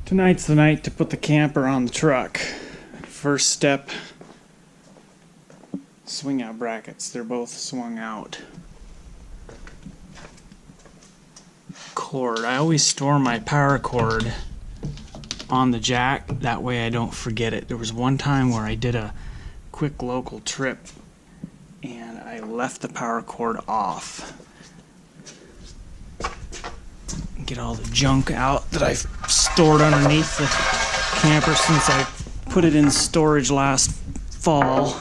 Tonight's the night to put the camper on the truck. First step, swing out brackets. They're both swung out. Cord. I always store my power cord on the jack, that way I don't forget it. There was one time where I did a quick local trip and I left the power cord off. Get all the junk out that I've stored underneath the camper since I put it in storage last fall.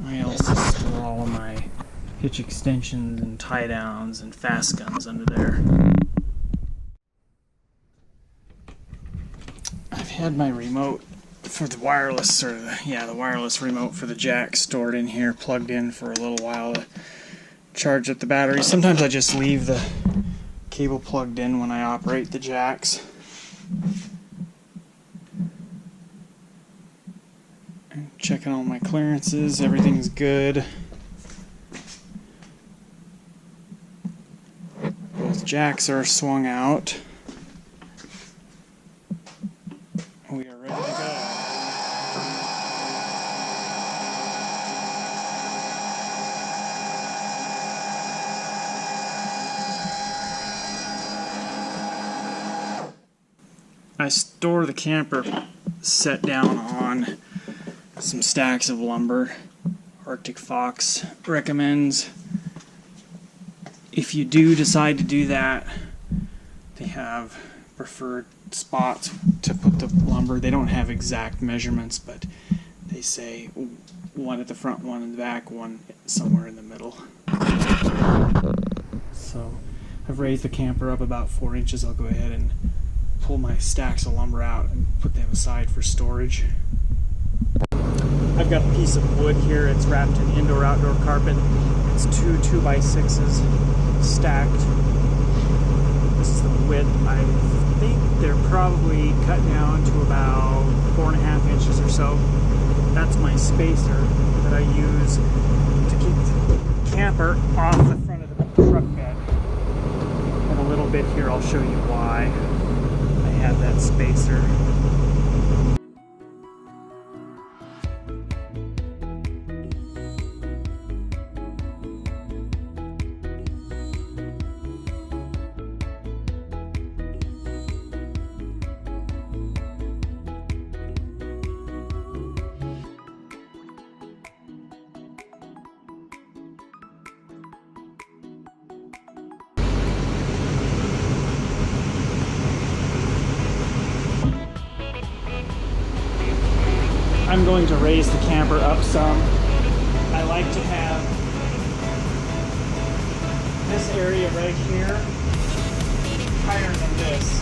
I also store all of my hitch extensions and tie downs and fast guns under there. I've had my remote for the wireless, or the wireless remote for the jack stored in here, plugged in for a little while to charge up the battery. Sometimes I just leave the cable plugged in when I operate the jacks. And checking all my clearances, everything's good. Both jacks are swung out. We are ready to go. I store the camper set down on some stacks of lumber. Arctic Fox recommends, if you do decide to do that, they have preferred spots to put the lumber. They don't have exact measurements, but they say one at the front, one in the back, one somewhere in the middle. So I've raised the camper up about 4 inches. I'll go ahead and pull my stacks of lumber out and put them aside for storage. I've got a piece of wood here. It's wrapped in indoor-outdoor carpet. It's two 2x6s stacked. This is the width. I think they're probably cut down to about 4.5 inches or so. That's my spacer that I use to keep the camper off the front of the truck bed. In a little bit here I'll show you why I have that spacer. I'm going to raise the camper up some. I like to have this area right here higher than this.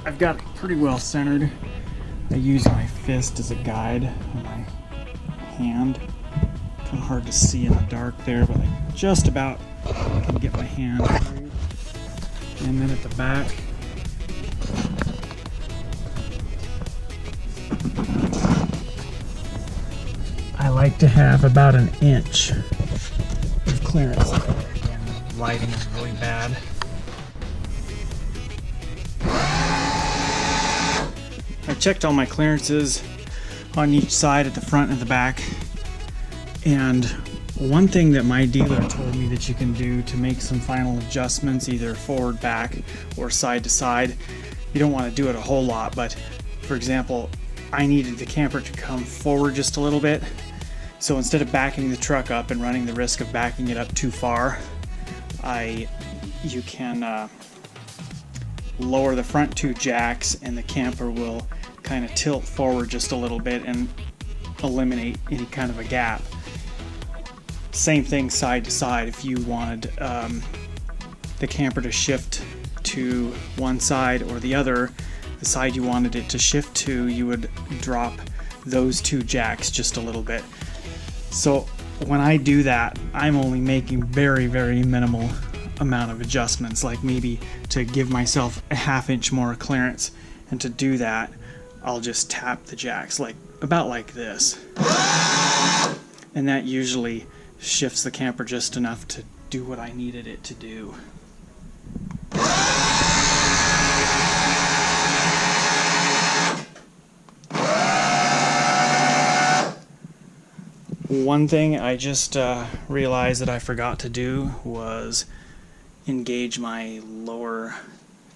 I've got it pretty well centered. I use my fist as a guide on my hand. Kind of hard to see in the dark there, but I just about can get my hand right. And then at the back, I like to have about an inch of clearance there. Again, lighting is really bad. I checked all my clearances on each side at the front and the back, and one thing that my dealer told me that you can do to make some final adjustments, either forward, back, or side to side, you don't want to do it a whole lot, but for example, I needed the camper to come forward just a little bit, so instead of backing the truck up and running the risk of backing it up too far, you can lower the front two jacks and the camper will kind of tilt forward just a little bit and eliminate any kind of a gap. Same thing side to side. If you wanted the camper to shift to one side or the other, the side you wanted it to shift to, you would drop those two jacks just a little bit. So when I do that, I'm only making very, very minimal amount of adjustments, like maybe to give myself a ½ inch more clearance, and to do that I'll just tap the jacks about like this, and that usually shifts the camper just enough to do what I needed it to do. One thing I just realized that I forgot to do was engage my lower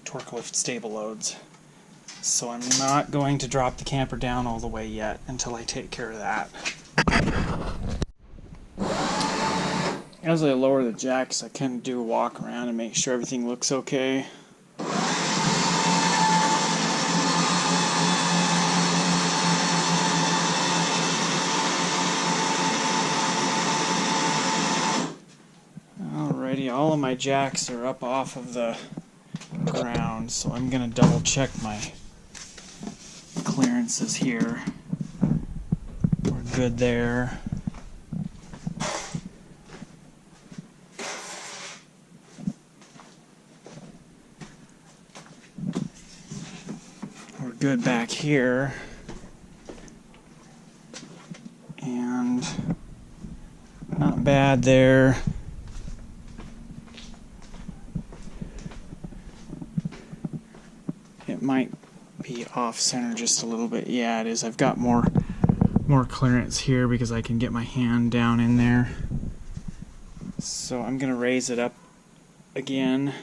torque lift stable loads. So I'm not going to drop the camper down all the way yet until I take care of that. As I lower the jacks, I kind of do a walk around and make sure everything looks okay. Alrighty, all of my jacks are up off of the ground, so I'm going to double check my clearances here. We're good there. We're good back here. And not bad there. It might be off center just a little bit. Yeah, it is. I've got more clearance here because I can get my hand down in there. So I'm going to raise it up again.